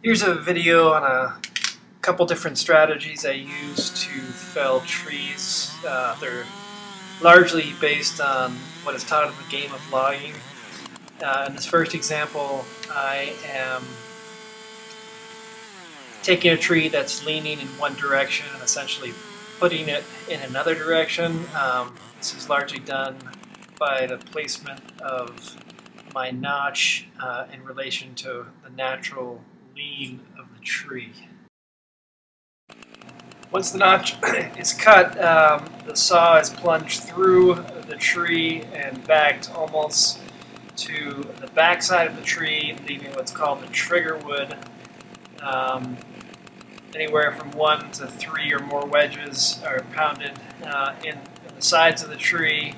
Here's a video on a couple different strategies I use to fell trees. They're largely based on what is taught in the game of logging. In this first example, I am taking a tree that's leaning in one direction and essentially putting it in another direction. This is largely done by the placement of my notch in relation to the natural lean of the tree. Once the notch is cut, the saw is plunged through the tree and backed almost to the back side of the tree, leaving what's called the trigger wood. Anywhere from 1 to 3 or more wedges are pounded in the sides of the tree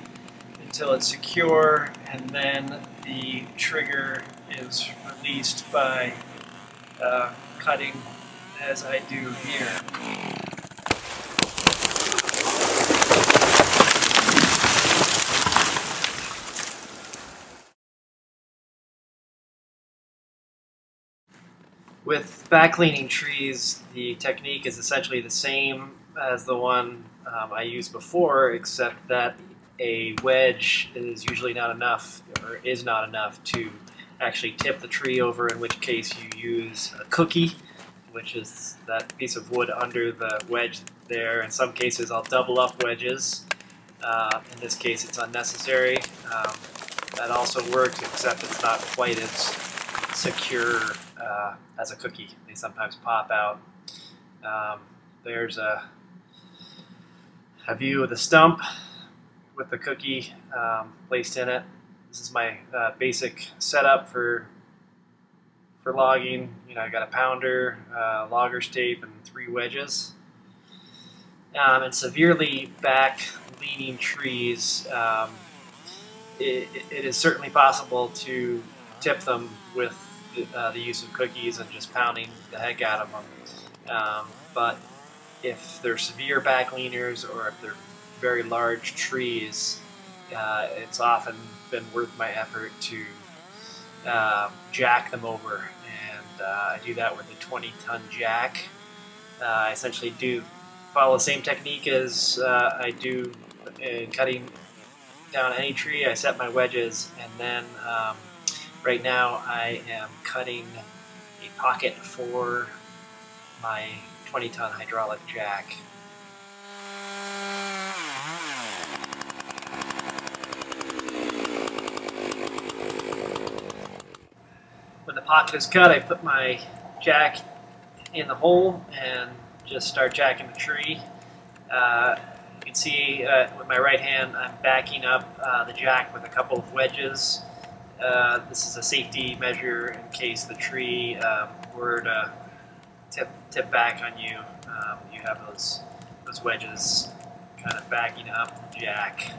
until it's secure, and then the trigger is released by cutting as I do here. With back-leaning trees, the technique is essentially the same as the one I used before, except that a wedge is usually not enough, or is not enough, to actually tip the tree over, in which case you use a cookie, which is that piece of wood under the wedge there. In some cases I'll double up wedges. In this case it's unnecessary. That also works, except it's not quite as secure as a cookie. They sometimes pop out. There's a view of the stump with the cookie placed in it. This is my basic setup for logging. You know, I got a pounder, logger's tape, and 3 wedges. And severely back-leaning trees, it is certainly possible to tip them with the use of cookies and just pounding the heck out of them. But if they're severe backleaners, or if they're very large trees, it's often been worth my effort to jack them over, and I do that with a 20-ton jack. I essentially do follow the same technique as I do in cutting down any tree. I set my wedges, and then right now I am cutting a pocket for my 20-ton hydraulic jack. When the pocket is cut, I put my jack in the hole and just start jacking the tree. You can see with my right hand I'm backing up the jack with a couple of wedges. This is a safety measure in case the tree were to tip back on you. You have those wedges kind of backing up the jack.